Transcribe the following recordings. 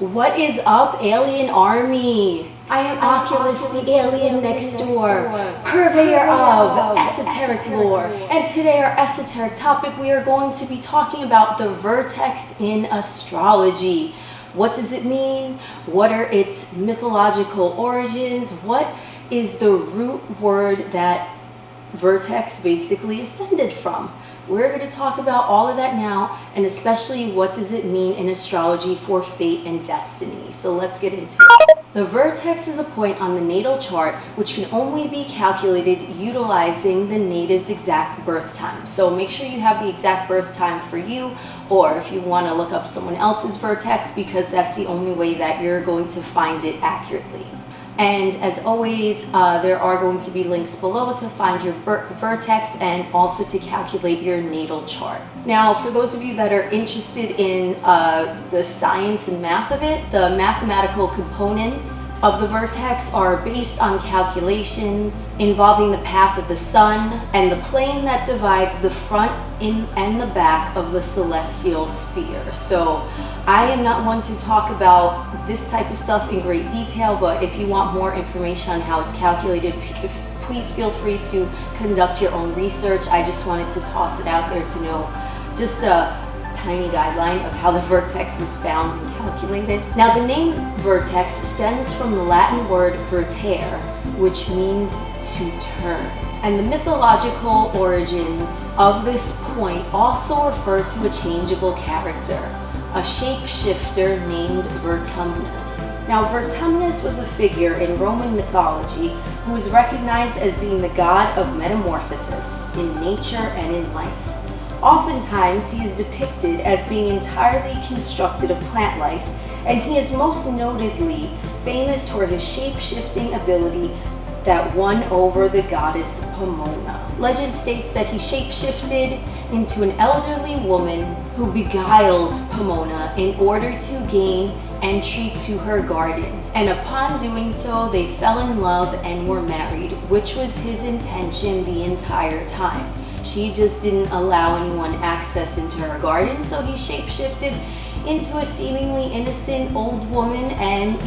What is up, alienARMy? I am Oculus, the alien next door, purveyor of esoteric lore. And today our esoteric topic, we are going to be talking about the vertex in astrology. What does it mean? What are its mythological origins? What is the root word that vertex basically ascended from? We're going to talk about all of that now, and especially what does it mean in astrology for fate and destiny. So let's get into it. The vertex is a point on the natal chart which can only be calculated utilizing the native's exact birth time. So make sure you have the exact birth time for you, or if you want to look up someone else's vertex, because that's the only way that you're going to find it accurately. And as always, there are going to be links below to find your vertex and also to calculate your natal chart. Now, for those of you that are interested in the science and math of it, the mathematical components of the vertex are based on calculations involving the path of the sun and the plane that divides the front and the back of the celestial sphere. So I am not one to talk about this type of stuff in great detail, but if you want more information on how it's calculated, please feel free to conduct your own research. I just wanted to toss it out there to know just a tiny guideline of how the vertex is found and calculated. Now, the name vertex stems from the Latin word vertere, which means to turn. And the mythological origins of this point also refer to a changeable character, a shapeshifter named Vertumnus. Now, Vertumnus was a figure in Roman mythology who was recognized as being the god of metamorphosis in nature and in life. Oftentimes, he is depicted as being entirely constructed of plant life, and he is most notedly famous for his shape-shifting ability that won over the goddess Pomona. Legend states that he shape-shifted into an elderly woman who beguiled Pomona in order to gain entry to her garden. And upon doing so, they fell in love and were married, which was his intention the entire time. She just didn't allow anyone access into her garden, so he shape-shifted into a seemingly innocent old woman, and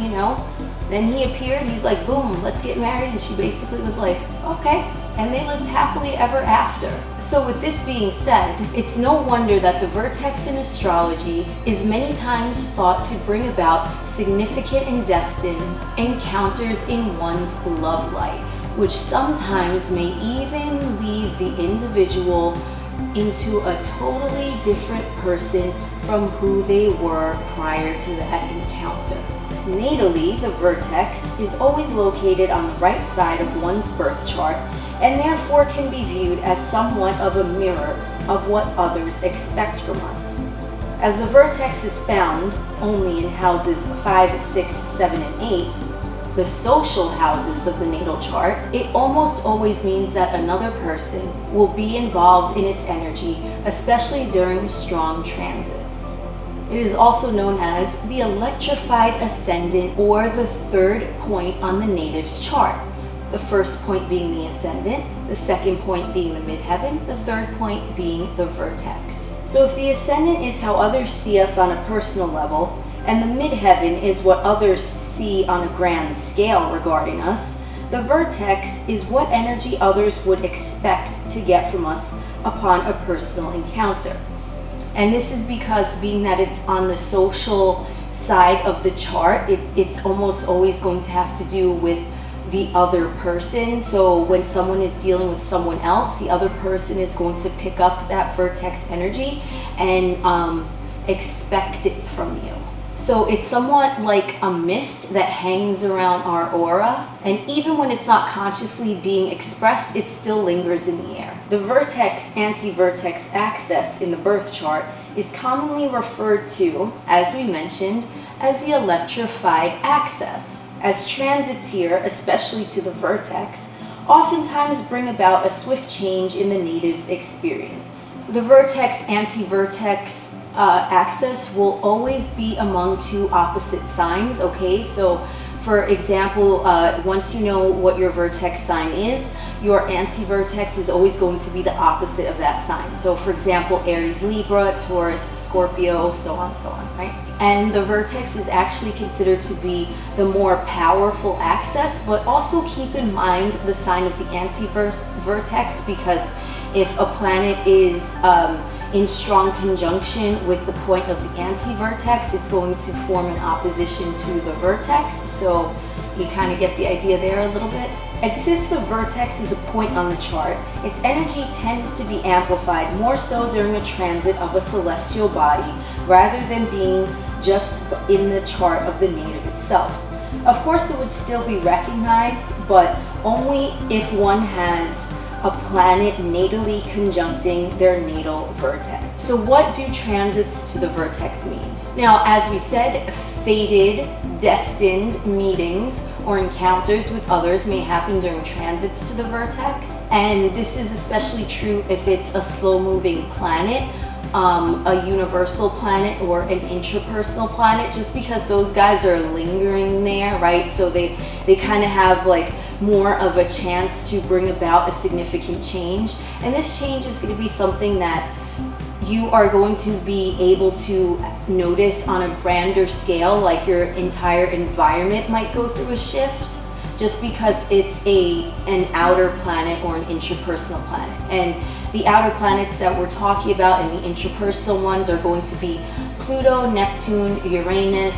then he appeared, he's like, boom, let's get married, and she basically was like, okay, and they lived happily ever after. So with this being said, it's no wonder that the vertex in astrology is many times thought to bring about significant and destined encounters in one's love life, which sometimes may even leave the individual into a totally different person from who they were prior to that encounter. Natally, the vertex is always located on the right side of one's birth chart, and therefore can be viewed as somewhat of a mirror of what others expect from us. As the vertex is found only in houses 5, 6, 7, and 8, the social houses of the natal chart, it almost always means that another person will be involved in its energy, especially during strong transits. It is also known as the electrified ascendant, or the third point on the native's chart. The first point being the ascendant, the second point being the midheaven, the third point being the vertex. So if the ascendant is how others see us on a personal level, and the midheaven is what others see on a grand scale regarding us, the vertex is what energy others would expect to get from us upon a personal encounter. And this is because, being that it's on the social side of the chart, it's almost always going to have to do with the other person. So when someone is dealing with someone else, the other person is going to pick up that vertex energy and expect it from you. So it's somewhat like a mist that hangs around our aura, and even when it's not consciously being expressed, it still lingers in the air. The vertex-anti-vertex axis in the birth chart is commonly referred to, as we mentioned, as the electrified axis, as transits here, especially to the vertex, oftentimes bring about a swift change in the native's experience. The vertex-anti-vertex axis will always be among two opposite signs, okay? So for example, once you know what your vertex sign is, your anti-vertex is always going to be the opposite of that sign. So for example, Aries, Libra, Taurus, Scorpio, so on, right? And the vertex is actually considered to be the more powerful axis, but also keep in mind the sign of the anti-vertex, because if a planet is in strong conjunction with the point of the anti-vertex, it's going to form an opposition to the vertex. So you kind of get the idea there a little bit. And since the vertex is a point on the chart, its energy tends to be amplified more so during a transit of a celestial body rather than being just in the chart of the native itself. Of course, it would still be recognized, but only if one has a planet natally conjuncting their natal vertex. So what do transits to the vertex mean? Now, as we said, fated, destined meetings or encounters with others may happen during transits to the vertex. And this is especially true if it's a slow-moving planet, a universal planet or an intrapersonal planet, just because those guys are lingering there, right? So they kind of have like more of a chance to bring about a significant change. And this change is going to be something that you are going to be able to notice on a grander scale, like your entire environment might go through a shift, just because it's an outer planet or an intrapersonal planet. And the outer planets that we're talking about and the intrapersonal ones are going to be Pluto, Neptune, Uranus,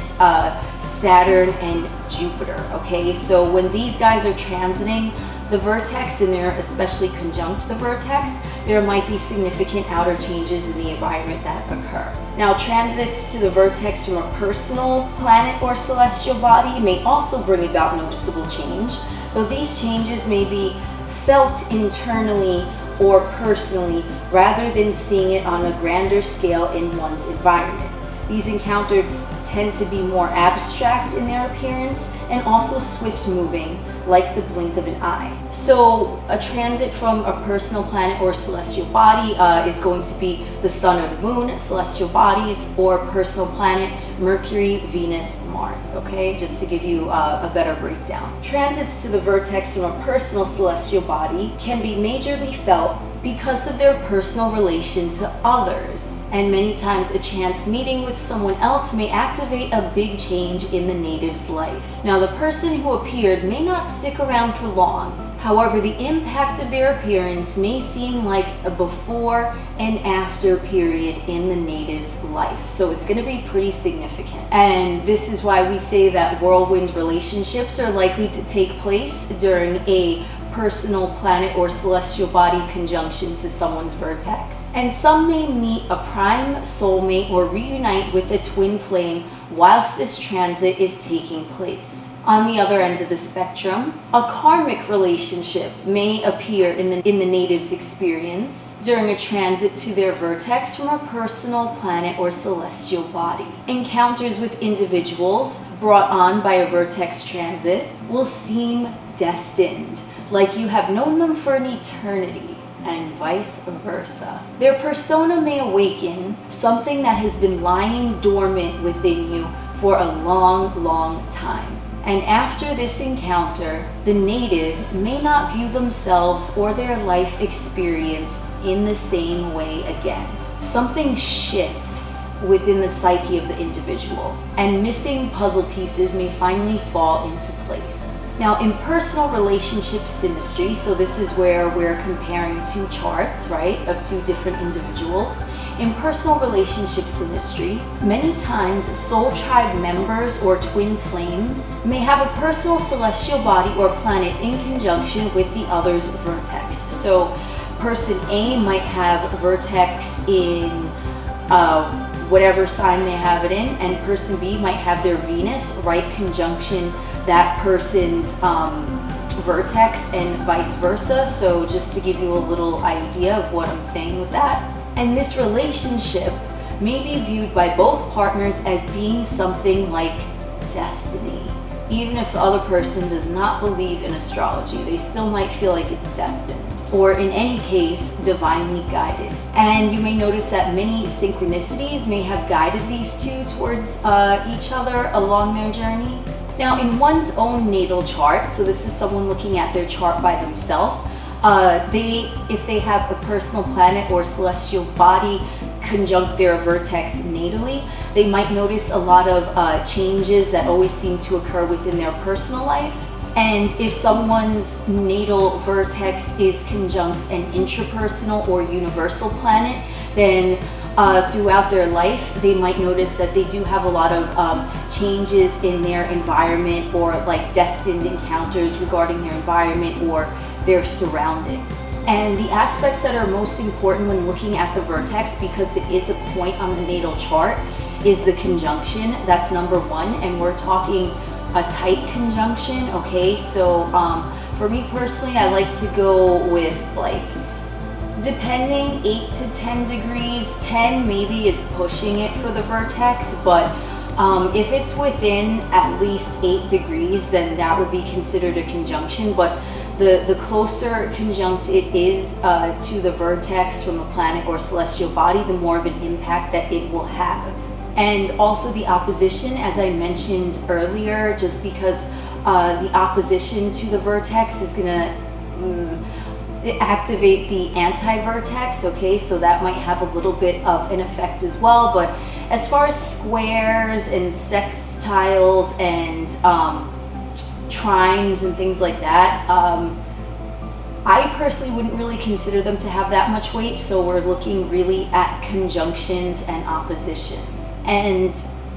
Saturn, and Jupiter, okay? So when these guys are transiting the vertex and they're especially conjunct the vertex, there might be significant outer changes in the environment that occur. Now, transits to the vertex from a personal planet or celestial body may also bring about noticeable change, though these changes may be felt internally or personally rather than seeing it on a grander scale in one's environment. These encounters tend to be more abstract in their appearance and also swift-moving, like the blink of an eye. So a transit from a personal planet or celestial body is going to be the sun or the moon, celestial bodies, or personal planet, Mercury, Venus, Mars, okay? Just to give you a better breakdown. Transits to the vertex from a personal celestial body can be majorly felt because of their personal relation to others. And many times a chance meeting with someone else may activate a big change in the native's life. Now, the person who appeared may not stick around for long. However, the impact of their appearance may seem like a before and after period in the native's life. So it's going to be pretty significant. And this is why we say that whirlwind relationships are likely to take place during a personal planet or celestial body conjunction to someone's vertex. And some may meet a prime soulmate or reunite with a twin flame whilst this transit is taking place. On the other end of the spectrum, a karmic relationship may appear in the native's experience during a transit to their vertex from a personal planet or celestial body. Encounters with individuals brought on by a vertex transit will seem destined, like you have known them for an eternity, and vice versa. Their persona may awaken something that has been lying dormant within you for a long, long time. And after this encounter, the native may not view themselves or their life experience in the same way again. Something shifts within the psyche of the individual, and missing puzzle pieces may finally fall into place. Now, in personal relationship synastry, so this is where we're comparing two charts, right, of two different individuals. In personal relationship synastry, many times soul tribe members or twin flames may have a personal celestial body or planet in conjunction with the other's vertex. So person A might have vertex in whatever sign they have it in, and person B might have their Venus right conjunction that person's vertex and vice versa. So just to give you a little idea of what I'm saying with that. And this relationship may be viewed by both partners as being something like destiny. Even if the other person does not believe in astrology, they still might feel like it's destined, or in any case, divinely guided. And you may notice that many synchronicities may have guided these two towards each other along their journey. Now, in one's own natal chart, so this is someone looking at their chart by themselves, if they have a personal planet or celestial body conjunct their vertex natally, they might notice a lot of changes that always seem to occur within their personal life. And if someone's natal vertex is conjunct an intrapersonal or universal planet, then throughout their life, they might notice that they do have a lot of changes in their environment, or like destined encounters regarding their environment or their surroundings. And the aspects that are most important when looking at the vertex, because it is a point on the natal chart, is the conjunction. That's number one, and we're talking a tight conjunction, okay? So for me personally, I like to go with, like, depending, 8 to 10 degrees. 10 maybe is pushing it for the vertex, but if it's within at least 8 degrees, then that would be considered a conjunction. But the closer conjunct it is to the vertex from a planet or celestial body, the more of an impact that it will have. And also the opposition, as I mentioned earlier, just because the opposition to the vertex is gonna activate the anti-vertex, okay? So that might have a little bit of an effect as well. But as far as squares and sextiles and trines and things like that, I personally wouldn't really consider them to have that much weight. So we're looking really at conjunctions and oppositions. And,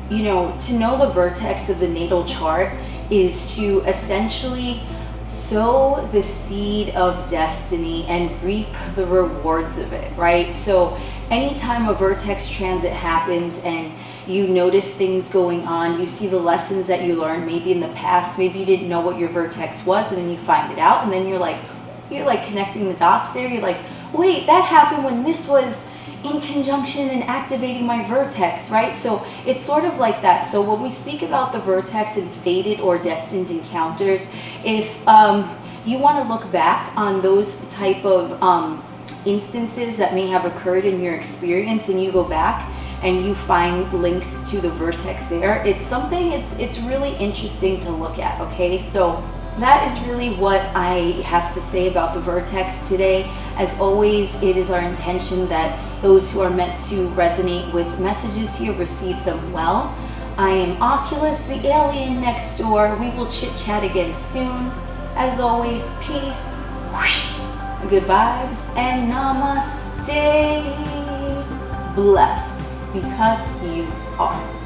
you know, to know the vertex of the natal chart is to essentially sow the seed of destiny and reap the rewards of it, right? So anytime a vertex transit happens and you notice things going on, you see the lessons that you learned maybe in the past, maybe you didn't know what your vertex was, and then you find it out, and then you're like connecting the dots there. You're like, wait, that happened when this was in conjunction and activating my vertex, right? So it's sort of like that. So when we speak about the vertex and fated or destined encounters, if you want to look back on those type of instances that may have occurred in your experience, and you go back and you find links to the vertex there, it's something, it's really interesting to look at, okay? So that is really what I have to say about the vertex today. As always, it is our intention that those who are meant to resonate with messages here receive them well. I am Oculus, the alien next door. We will chit chat again soon. As always, peace, whoosh, good vibes, and namaste. Blessed because you are.